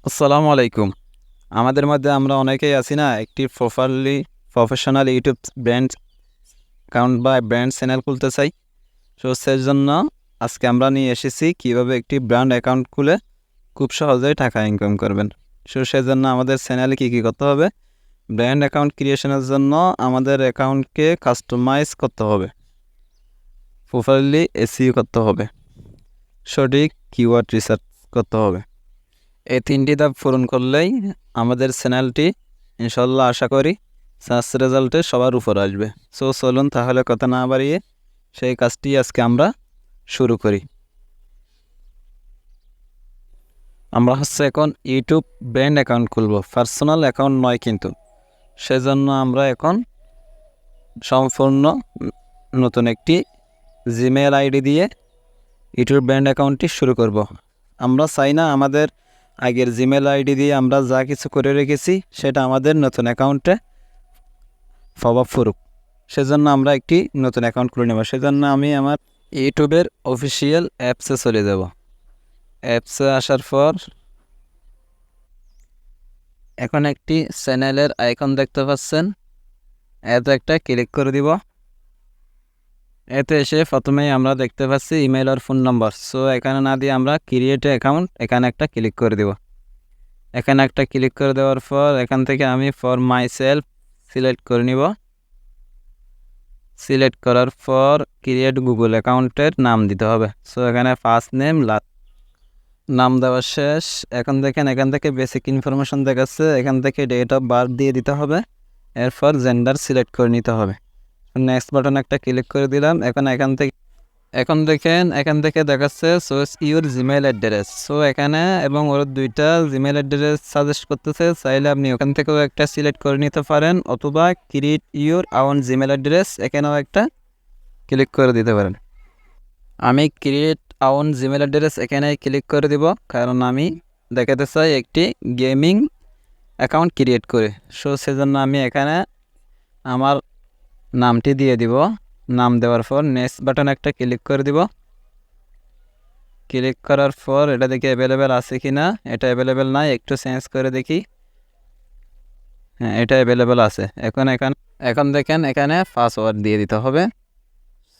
আসসালামু আলাইকুম। আমাদের মধ্যে আমরা অনেকেই আছি না একটি প্রফেশনাল ইউটিউব ব্র্যান্ড অ্যাকাউন্ট বা ব্র্যান্ড চ্যানেল খুলতে চাই। সো সেজন্য আজকে আমরা নিয়ে এসেছি কীভাবে একটি ব্র্যান্ড অ্যাকাউন্ট খুলে খুব সহজেই টাকা ইনকাম করবেন। সো সেজন্য আমাদের চ্যানেলে কী করতে হবে, ব্র্যান্ড অ্যাকাউন্ট ক্রিয়েশনের জন্য আমাদের অ্যাকাউন্টকে কাস্টমাইজ করতে হবে, প্রপারলি এসইও করতে হবে, সঠিক কিওয়ার্ড রিসার্চ করতে হবে। এই 3টি ধাপ পূরণ করলেই আমাদের চ্যানেলটি ইনশাল্লাহ আশা করি সার্চ রেজাল্টে সবার উপর আসবে। সো চলুন তাহলে কথা না বাড়িয়ে সেই কাজটি আজকে আমরা শুরু করি। আমরা এখন ইউটিউব ব্র্যান্ড অ্যাকাউন্ট খুলব, পার্সোনাল অ্যাকাউন্ট নয় কিন্তু। সেজন্য আমরা এখন সম্পূর্ণ নতুন একটি জিমেল আইডি দিয়ে ইউটিউব ব্র্যান্ড অ্যাকাউন্টটি শুরু করব। আমরা চাই না আমাদের আগের জিমেল আইডি দিয়ে আমরা যা কিছু করে রেখেছি সেটা আমাদের নতুন অ্যাকাউন্টে প্রভাব পড়ুক। সেজন্য আমরা একটি নতুন অ্যাকাউন্ট খুলে নেব। সেজন্য আমি আমার ইউটিউবের অফিসিয়াল অ্যাপসে চলে যাব। অ্যাপসে আসার পর এখন একটি চ্যানেলের আইকন দেখতে পাচ্ছেন, এতে একটা ক্লিক করে দিব। এতে এসে প্রথমেই আমরা দেখতে পাচ্ছি ইমেল আর ফোন নম্বর। সো এখানে না দিয়ে আমরা ক্রিয়েট অ্যাকাউন্ট এখানে একটা ক্লিক করে দিব। এখানে একটা ক্লিক করে দেওয়ার পর এখান থেকে আমি ফর মাই সেলফ সিলেক্ট করে নিব। সিলেক্ট করার পর ক্রিয়েট গুগল অ্যাকাউন্টের নাম দিতে হবে। সো এখানে ফার্স্ট নেম নাম দেওয়া শেষ। এখন দেখেন এখান থেকে বেসিক ইনফরমেশন দেখাচ্ছে, এখান থেকে ডেট অফ বার্থ দিয়ে দিতে হবে। এরপর জেন্ডার সিলেক্ট করে নিতে হবে। নেক্সট বাটন একটা ক্লিক করে দিলাম। এখন দেখেন এখান থেকে দেখাচ্ছে source your Gmail address. So এখানে এবং ওর দুইটা জিমেল অ্যাড্রেস সাজেস্ট করতেছে, চাইলে আপনি ওখান থেকেও একটা সিলেক্ট করে নিতে পারেন, অথবা create your own Gmail address এখানেও একটা ক্লিক করে দিতে পারেন। আমি ক্রিয়েট আউন জিমেল অ্যাড্রেস এখানে ক্লিক করে দিব, কারণ আমি দেখাতে চাই একটি গেমিং অ্যাকাউন্ট ক্রিয়েট করে। সো সেজন্য আমি এখানে আমার নামটি দিয়ে দিব। নাম দেওয়ার পর নেক্সট বাটন একটা ক্লিক করে দিব। ক্লিক করার পর এটা দেখি অ্যাভেলেবেল আছে কি না। এটা অ্যাভেলেবেল নাই, একটু চেঞ্জ করে দেখি। হ্যাঁ, এটা অ্যাভেলেবেল আছে। এখন দেখেন এখানে পাসওয়ার্ড দিয়ে দিতে হবে।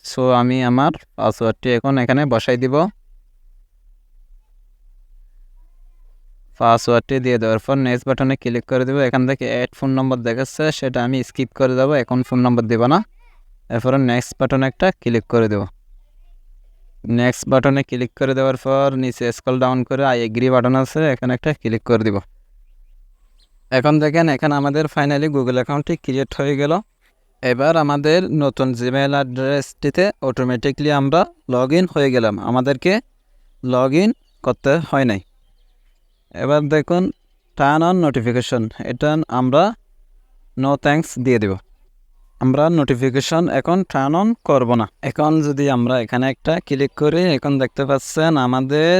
সো আমি আমার পাসওয়ার্ডটি এখন এখানে বসাই দিব। পাসওয়ার্ডটি দিয়ে দেওয়ার পর নেক্সট বাটনে ক্লিক করে দেবো। এখান থেকে অ্যাড ফোন নম্বর দেখাচ্ছে, সেটা আমি স্কিপ করে দেবো, এখন ফোন নম্বর দেবো না। এরপর নেক্সট বাটনে একটা ক্লিক করে দেবো। নেক্সট বাটনে ক্লিক করে দেওয়ার পর নিচে স্ক্রল ডাউন করে আই এগ্রি বাটন আছে, এখানে একটা ক্লিক করে দিব। এখন দেখেন এখানে আমাদের ফাইনালি গুগল অ্যাকাউন্টটি ক্রিয়েট হয়ে গেল। এবার আমাদের নতুন জিমেল অ্যাড্রেসটিতে অটোমেটিকলি আমরা লগ ইন হয়ে গেলাম, আমাদেরকে লগ ইন করতে হয় নাই। এবার দেখুন টার্ন অন নোটিফিকেশন, এটা আমরা নো থ্যাঙ্কস দিয়ে দেব। আমরা নোটিফিকেশন এখন টার্ন অন করব না। এখন যদি আমরা এখানে একটা ক্লিক করি, এখন দেখতে পাচ্ছেন আমাদের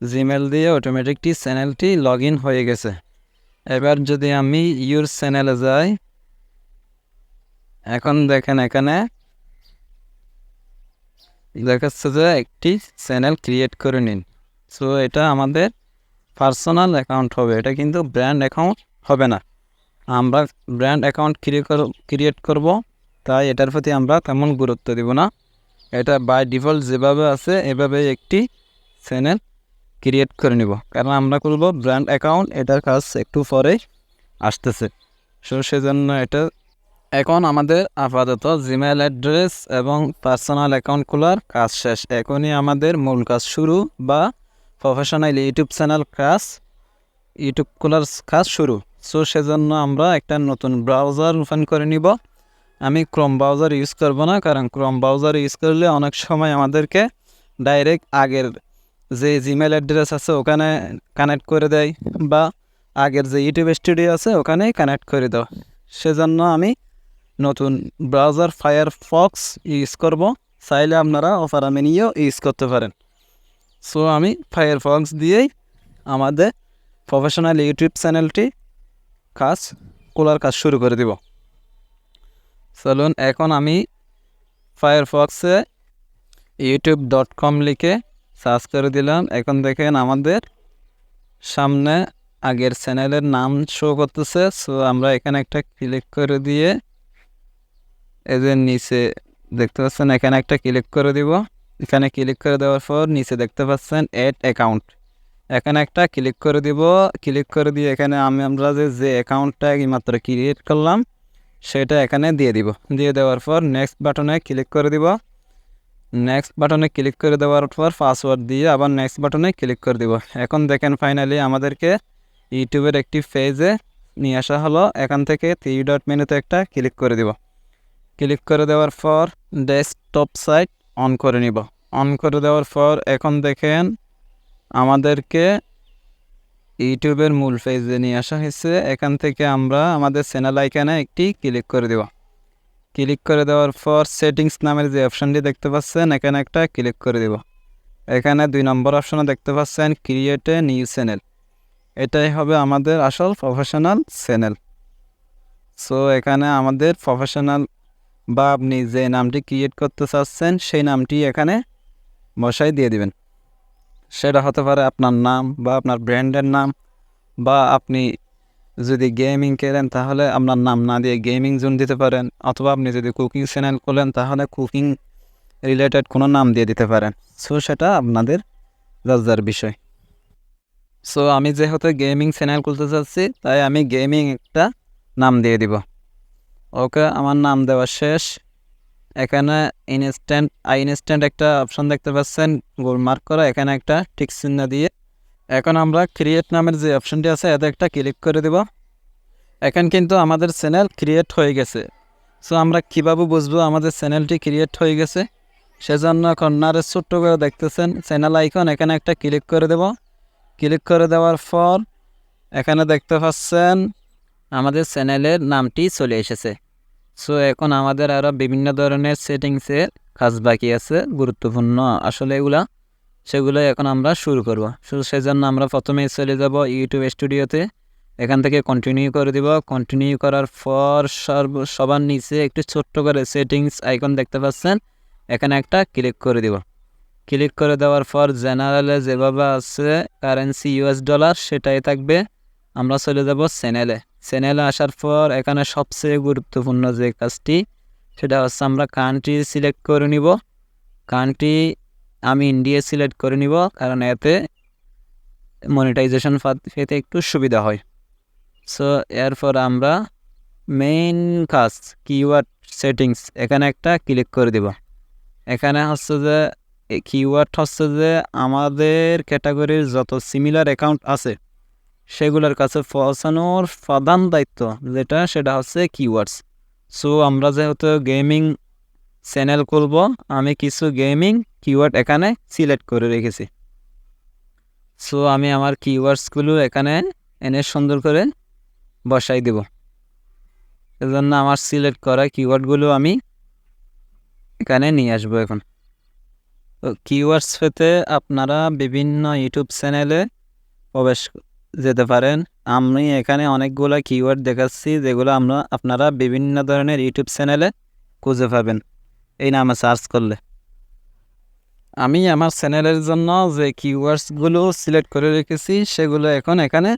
জিমেল দিয়ে অটোমেটিকলি চ্যানেলটি লগ ইন হয়ে গেছে। এবার যদি আমি ইউর চ্যানেলে যাই, এখন দেখেন এখানে দেখাচ্ছে যে একটি চ্যানেল ক্রিয়েট করে নিন। সো এটা আমাদের পার্সোনাল অ্যাকাউন্ট হবে, এটা কিন্তু ব্র্যান্ড অ্যাকাউন্ট হবে না। আমরা ব্র্যান্ড অ্যাকাউন্ট ক্রিয়েট করব, তাই এটার প্রতি আমরা তেমন গুরুত্ব দিব না। এটা বাই ডিফল্ট যেভাবে আছে এভাবে একটি চ্যানেল ক্রিয়েট করে নিব, কারণ আমরা করব ব্র্যান্ড অ্যাকাউন্ট, এটার কাজ একটু পরে আসতেছে। সো সেজন্য এটা এখন আমাদের আপাতত জিমেল অ্যাড্রেস এবং পার্সোনাল অ্যাকাউন্ট খোলার কাজ শেষ। এখনই আমাদের মূল কাজ শুরু, বা প্রফেশনাল ইউটিউব চ্যানেল ইউটিউব খোলার কাজ শুরু। সো সেজন্য আমরা একটা নতুন ব্রাউজার ওপেন করে নিব। আমি ক্রোম ব্রাউজার ইউজ করব না, কারণ ক্রোম ব্রাউজার ইউজ করলে অনেক সময় আমাদেরকে ডাইরেক্ট আগের যে জিমেল অ্যাড্রেস আছে ওখানে কানেক্ট করে দেয়, বা আগের যে ইউটিউব স্টুডিও আছে ওখানেই কানেক্ট করে দাও। সেজন্য আমি নতুন ব্রাউজার ফায়ারফক্স ইউজ করব। চাইলে আপনারা অপেরা মিনিও ইউজ করতে পারেন। সো আমি ফায়ারফক্স দিয়েই আমাদের প্রফেশনাল ইউটিউব চ্যানেলটি খোলার কাজ শুরু করে দিব। চলুন এখন আমি ফায়ারফক্সে youtube.com লিখে সার্চ করে দিলাম। এখন দেখেন আমাদের সামনে আগের চ্যানেলের নাম শো করতেছে। সো আমরা এখানে একটা ক্লিক করে দিয়ে এই যে নিচে দেখতে পাচ্ছেন এখানে একটা ক্লিক করে দিব। এখানে ক্লিক করে দেওয়ার পর নিচে দেখতে পাচ্ছেন অ্যাড অ্যাকাউন্ট, এখানে একটা ক্লিক করে দিব। ক্লিক করে দিয়ে এখানে আমরা যে অ্যাকাউন্টটা এইমাত্র ক্রিয়েট করলাম সেটা এখানে দিয়ে দিব। দিয়ে দেওয়ার পর নেক্সট বাটনে ক্লিক করে দিব। নেক্সট বাটনে ক্লিক করে দেওয়ার পর পাসওয়ার্ড দিয়ে আবার নেক্সট বাটনে ক্লিক করে দিব। এখন দেখেন ফাইনালি আমাদেরকে ইউটিউবের একটি পেজে নিয়ে আসা হলো। এখান থেকে 3 ডট মেনুতে একটা ক্লিক করে দিব। ক্লিক করে দেওয়ার পর ডেস্কটপ সাইট অন করে নিব। অন করে দেওয়ার পর এখন দেখেন আমাদেরকে ইউটিউবের মূল পেজে নিয়ে আসা হয়েছে। এখান থেকে আমরা আমাদের চ্যানেল আইকনে একটি ক্লিক করে দেব। ক্লিক করে দেওয়ার পর সেটিংস নামের যে অপশানটি দেখতে পাচ্ছেন এখানে একটা ক্লিক করে দেব। এখানে 2 নম্বর অপশানে দেখতে পাচ্ছেন ক্রিয়েট এ নিউ চ্যানেল, এটাই হবে আমাদের আসল প্রফেশনাল চ্যানেল। সো এখানে আমাদের প্রফেশনাল বা আপনি যে নামটি ক্রিয়েট করতে চাচ্ছেন সেই নামটি এখানে বসাই দিয়ে দিবেন। সেটা হতে পারে আপনার নাম বা আপনার ব্র্যান্ডের নাম, বা আপনি যদি গেমিং করেন তাহলে আপনার নাম না দিয়ে গেমিং জোন দিতে পারেন, অথবা আপনি যদি কুকিং চ্যানেল খোলেন তাহলে কুকিং রিলেটেড কোনো নাম দিয়ে দিতে পারেন। সো সেটা আপনাদের যার বিষয়। সো আমি যেহেতু গেমিং চ্যানেল খুলতে চাচ্ছি তাই আমি গেমিং একটা নাম দিয়ে দিব। ওকে, আমার নাম দেওয়া শেষ। এখানে ইনস্ট্যান্ট একটা অপশন দেখতে পাচ্ছেন গোল মার্ক করা, এখানে একটা টিক চিহ্ন দিয়ে এখন আমরা ক্রিয়েট নামের যে অপশনটি আছে এতে একটা ক্লিক করে দেব। এখন কিন্তু আমাদের চ্যানেল ক্রিয়েট হয়ে গেছে। সো আমরা কীভাবে বুঝবো আমাদের চ্যানেলটি ক্রিয়েট হয়ে গেছে? সেজন্য কর্নারে ছোট্ট করে দেখতেছেন চ্যানেল আইকন, এখানে একটা ক্লিক করে দেব। ক্লিক করে দেওয়ার পর এখানে দেখতে পাচ্ছেন আমাদের চ্যানেলের নামটি চলে এসেছে। সো এখন আমাদের আরও বিভিন্ন ধরনের সেটিংসের কাজ বাকি আছে, গুরুত্বপূর্ণ আসলে সেগুলো এখন আমরা শুরু করব। সেজন্য আমরা প্রথমেই চলে যাব ইউটিউব স্টুডিওতে। এখান থেকে কন্টিনিউ করে দিব। কন্টিনিউ করার পর সবার নিচে একটু ছোট্ট করে সেটিংস আইকন দেখতে পাচ্ছেন, এখানে একটা ক্লিক করে দিব। ক্লিক করে দেওয়ার পর জেনারেলে যেভাবে আছে কারেন্সি US ডলার সেটাই থাকবে। আমরা চলে যাব চ্যানেলে আসার পর এখানে সবচেয়ে গুরুত্বপূর্ণ যে কাজটি সেটা হচ্ছে আমরা কান্ট্রি সিলেক্ট করে নিব। কান্ট্রি আমি ইন্ডিয়া সিলেক্ট করে নিব, কারণ এতে মনিটাইজেশন পেতে একটু সুবিধা হয়। সো এরপর আমরা মেইন কাজ কিওয়ার্ড সেটিংস এখানে একটা ক্লিক করে দিব। এখানে হচ্ছে যে কিওয়ার্ড হচ্ছে যে আমাদের ক্যাটাগরির যত সিমিলার অ্যাকাউন্ট আছে সেগুলোর কাছে পৌঁছানোর প্রধান দায়িত্ব সেটা হচ্ছে কিওয়ার্ডস। সো আমরা যেহেতু গেমিং চ্যানেল খুলব, আমি কিছু গেমিং কিওয়ার্ড এখানে সিলেক্ট করে রেখেছি। সো আমি আমার কিওয়ার্ডসগুলো এখানে এনে সুন্দর করে বসাই দেব। এজন্য আমার সিলেক্ট করা কিওয়ার্ডগুলো আমি এখানে নিয়ে আসবো। এখন তো কিওয়ার্ডস পেতে আপনারা বিভিন্ন ইউটিউব চ্যানেলে প্রবেশ যেতে পারেন। আমি এখানে অনেকগুলো কিওয়ার্ড দেখাচ্ছি যেগুলো আপনারা বিভিন্ন ধরনের ইউটিউব চ্যানেলে খুঁজে পাবেন এই নামে সার্চ করলে। আমি আমার চ্যানেলের জন্য যে কিওয়ার্ডসগুলো সিলেক্ট করে রেখেছি সেগুলো এখন এখানে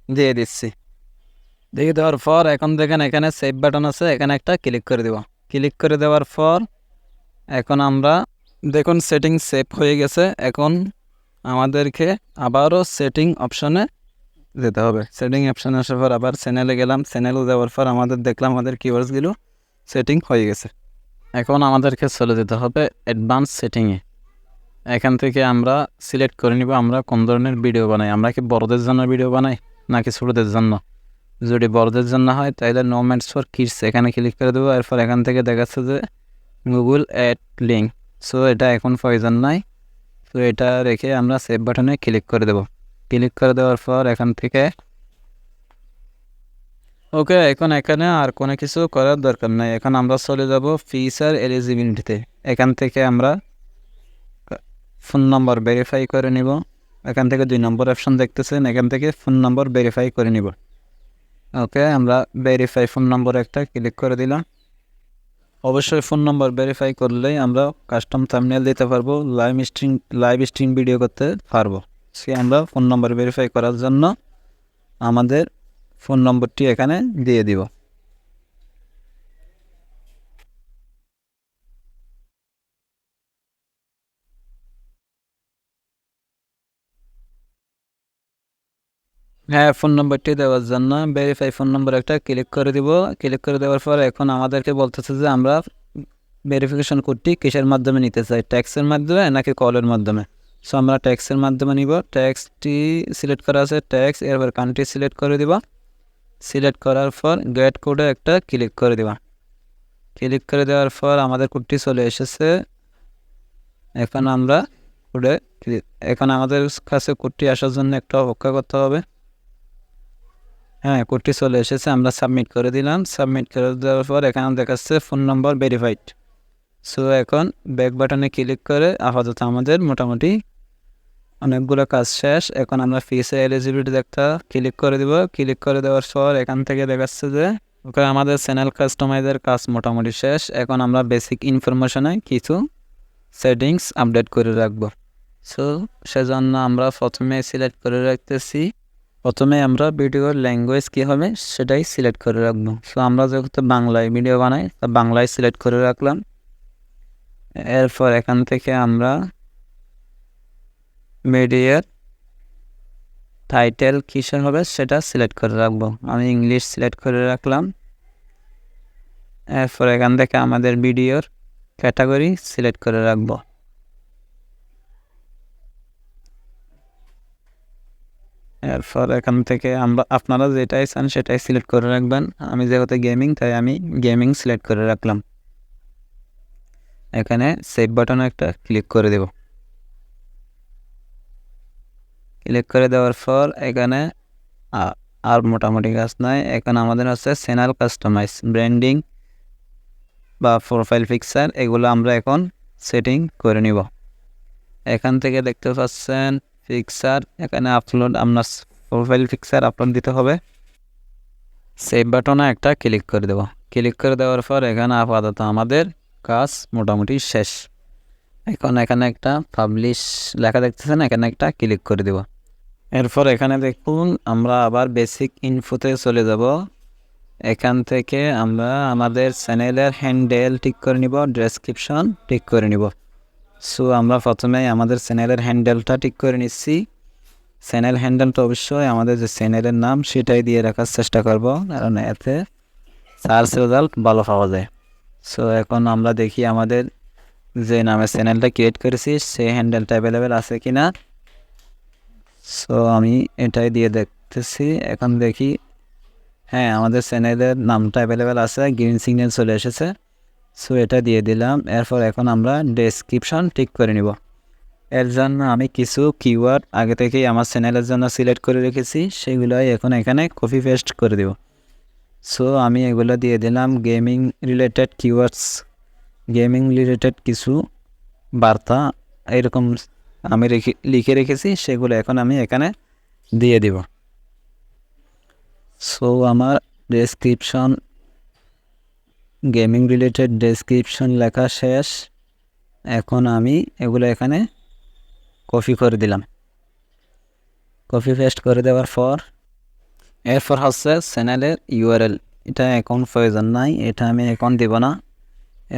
দিয়ে দিচ্ছি। দিয়ে দেওয়ার পর এখন দেখেন এখানে সেভ বাটন আছে, এখানে একটা ক্লিক করে দেব। ক্লিক করে দেওয়ার পর এখন আমরা দেখুন সেটিং সেভ হয়ে গেছে। এখন আমাদেরকে আবারও সেটিং অপশনে যেতে হবে। সেটিং অপশনে আসার পর আবার চ্যানেলে গেলাম। চ্যানেলে যাওয়ার পর দেখলাম আমাদের কিওয়ার্ডসগুলো সেটিং হয়ে গেছে। এখন আমাদেরকে চলে যেতে হবে অ্যাডভান্স সেটিংয়ে। এখান থেকে আমরা সিলেক্ট করে নিব আমরা কোন ধরনের ভিডিও বানাই। আমরা কি বড়দের জন্য ভিডিও বানাই নাকি ছোটোদের জন্য? যদি বড়দের জন্য হয় তাহলে নো ম্যাটস ফর কিডস এখানে ক্লিক করে দেবো। এরপর এখান থেকে দেখাচ্ছে যে গুগল অ্যাড লিঙ্ক। সো এটা এখন প্রয়োজন নাই। তো এটা রেখে আমরা সেভ বাটনে ক্লিক করে দেব। ক্লিক করে দেওয়ার পর এখান থেকে ওকে, এখন এখানে আর কোনো কিছু করার দরকার নাই। এখন আমরা চলে যাব ফিচার এলিজিবিলিটিতে। এখান থেকে আমরা ফোন নম্বর ভেরিফাই করে নিব। এখান থেকে 2 নম্বর অপশন দেখতেছেন, এখান থেকে ফোন নম্বর ভেরিফাই করে নিব। ওকে, আমরা ভেরিফাই ফোন নম্বর একটা ক্লিক করে দিলাম। অবশ্যই ফোন নম্বর ভেরিফাই করলেই আমরা কাস্টম থাম্বনেল দিতে পারবো, লাইভ স্ট্রিম ভিডিও করতে পারবো। সে আমরা ফোন নম্বর ভেরিফাই করার জন্য আমাদের ফোন নম্বরটি এখানে দিয়ে দিব। হ্যাঁ, ফোন নম্বরটি দেওয়ার জন্য ভেরিফাই ফোন নম্বর একটা ক্লিক করে দিব। ক্লিক করে দেওয়ার পর এখন আমাদেরকে বলতেছে যে আমরা ভেরিফিকেশন কোডটি কিসের মাধ্যমে নিতে চাই, ট্যাক্সের মাধ্যমে নাকি কলের মাধ্যমে। সো আমরা ট্যাক্সের মাধ্যমে নিব। ট্যাক্সটি সিলেক্ট করা আছে, ট্যাক্স, এরপর কান্ট্রি সিলেক্ট করে দিব। সিলেক্ট করার পর গেট কোডে একটা ক্লিক করে দেওয়া। ক্লিক করে দেওয়ার পর আমাদের কোডটি চলে এসেছে। এখন আমরা কোডে এখন আমাদের কাছে কোডটি আসার জন্য একটা অপেক্ষা করতে হবে। হ্যাঁ, কোডটি চলে এসেছে, আমরা সাবমিট করে দিলাম। সাবমিট করে দেওয়ার পর এখানে দেখাচ্ছে ফোন নম্বর ভেরিফাইড। সো এখন ব্যাক বাটনে ক্লিক করে আপাতত আমাদের মোটামুটি অনেকগুলো কাজ শেষ। এখন আমরা ফিসে এলিজিবিলিটি একটা ক্লিক করে দিব। ক্লিক করে দেওয়ার পর এখান থেকে দেখাচ্ছে যে ওকে আমাদের চ্যানেল কাস্টমাইজের কাজ মোটামুটি শেষ। এখন আমরা বেসিক ইনফরমেশনে কিছু সেটিংস আপডেট করে রাখবো। সো সেজন্য আমরা প্রথমে সিলেক্ট করে রাখতেছি, প্রথমে আমরা ভিডিওর ল্যাঙ্গুয়েজ কী হবে সেটাই সিলেক্ট করে রাখবো। সো আমরা যেহেতু বাংলায় ভিডিও বানাই, তা বাংলায় সিলেক্ট করে রাখলাম। এরপর এখান থেকে আমরা ভিডিওর টাইটেল কিসের হবে সেটা সিলেক্ট করে রাখবো। আমি ইংলিশ সিলেক্ট করে রাখলাম। এরপর এখান থেকে আমাদের ভিডিওর ক্যাটাগরি সিলেক্ট করে রাখবো। এরপর এখান থেকে আপনারা যেটাই চান সেটাই সিলেক্ট করে রাখবেন। আমি যেহেতু গেমিং, তাই আমি গেমিং সিলেক্ট করে রাখলাম। এখানে সেভ বাটনে একটা ক্লিক করে দেব। ক্লিক করে দেওয়ার পর এখানে আর মোটামুটি কাজ নাই। এখানে আমাদের হচ্ছে চ্যানেল কাস্টমাইজ, ব্র্যান্ডিং বা প্রোফাইল পিকচার, এগুলো আমরা এখন সেটিং করে নিব। এখান থেকে দেখতে পাচ্ছেন পিকচার, এখানে আপলোড, আপনার প্রোফাইল পিকচার আপলোড দিতে হবে। সেভ বাটনে একটা ক্লিক করে দেব। ক্লিক করে দেওয়ার পর এখানে আপাতত আমাদের কাজ মোটামুটি শেষ। এখন এখানে একটা পাবলিশ লেখা দেখতেছেন, এখানে একটা ক্লিক করে দেব। এরপর এখানে দেখুন আমরা আবার বেসিক ইনফোতে চলে যাব। এখান থেকে আমরা আমাদের চ্যানেলের হ্যান্ডেল ঠিক করে নিব, ডেসক্রিপশন ঠিক করে নিব। সো আমরা প্রথমে আমাদের চ্যানেলের হ্যান্ডেলটা ঠিক করে নিচ্ছি। চ্যানেল হ্যান্ডেলটা অবশ্যই আমাদের যে চ্যানেলের নাম সেটাই দিয়ে রাখার চেষ্টা করব, কারণ এতে সার্চ রেজাল্ট ভালো পাওয়া যায়। সো এখন আমরা দেখি আমাদের যে নামে চ্যানেলটা ক্রিয়েট করেছি সেই হ্যান্ডেলটা অ্যাভেলেবেল আছে কি না। সো আমি এটাই দিয়ে দেখতেছি। এখন দেখি, হ্যাঁ, আমাদের চ্যানেলের নামটা অ্যাভেলেবেল আছে, গ্রিন সিগন্যাল চলে এসেছে। সো এটা দিয়ে দিলাম। এরপর এখন আমরা ডেসক্রিপশন ঠিক করে নিব। এর জন্য আমি কিছু কিওয়ার্ড আগে থেকেই আমার চ্যানেলের জন্য সিলেক্ট করে রেখেছি, সেগুলোই এখন এখানে কপি পেস্ট করে দেব। সো আমি এগুলো দিয়ে দিলাম। Gaming related keywords, gaming related কিছু বার্তা এরকম আমি লিখে রেখেছি, সেগুলো এখন আমি এখানে দিয়ে দিব। সো আমার ডেসক্রিপশন, গেমিং রিলেটেড ডেসক্রিপশন লেখা শেষ। এখন আমি এগুলো এখানে কপি করে দিলাম। কপি পেস্ট করে দেওয়ার পর এরপর হচ্ছে চ্যানেলের ইউআরএল, এটা এখন প্রয়োজন নাই, এটা আমি এখন দেব না।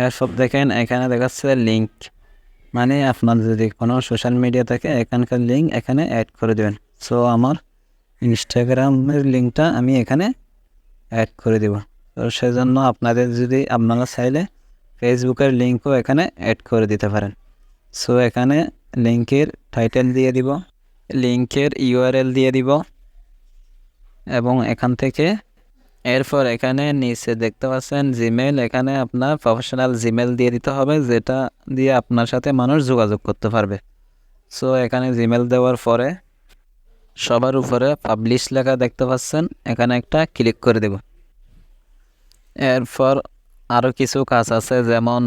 এরপর দেখেন এখানে দেখাচ্ছে লিঙ্ক, মানে আপনার যদি কোনো সোশ্যাল মিডিয়া থাকে এখানকার লিঙ্ক এখানে অ্যাড করে দেবেন। সো আমার ইনস্টাগ্রামের লিঙ্কটা আমি এখানে অ্যাড করে দেব। তো সেজন্য আপনারা চাইলে ফেসবুকের লিঙ্কও এখানে অ্যাড করে দিতে পারেন। সো এখানে লিঙ্কের টাইটেল দিয়ে দিব, লিঙ্কের ইউআরএল দিয়ে দিব, এবং এখান থেকে এরপর এখানে নিচে দেখতে পাচ্ছেন জিমেল, এখানে আপনার প্রফেশনাল জিমেল দিয়ে দিতে হবে, যেটা দিয়ে আপনার সাথে মানুষ যোগাযোগ করতে পারবে। সো এখানে জিমেল দেওয়ার পরে সবার উপরে পাবলিশ লেখা দেখতে পাচ্ছেন, এখানে একটা ক্লিক করে দেব। এরপর আরও কিছু কাজ আছে, যেমন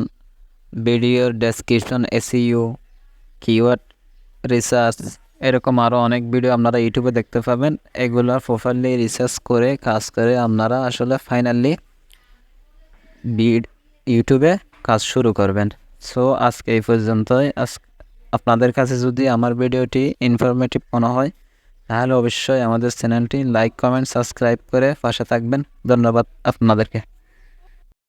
ভিডিওর ডেসক্রিপশন, এসইও, কিওয়ার্ড রিসার্চ, এরকম আরও অনেক ভিডিও আপনারা ইউটিউবে দেখতে পাবেন। এগুলো প্রপারলি রিসার্চ করে কাজ করে আপনারা আসলে ফাইনালি ইউটিউবে কাজ শুরু করবেন। সো আজকে এই পর্যন্তই। আপনাদের কাছে যদি আমার ভিডিওটি ইনফরমেটিভ মনে হয় তাহলে অবশ্যই আমাদের চ্যানেলটি লাইক কমেন্ট সাবস্ক্রাইব করে পাশে থাকবেন। ধন্যবাদ আপনাদেরকে।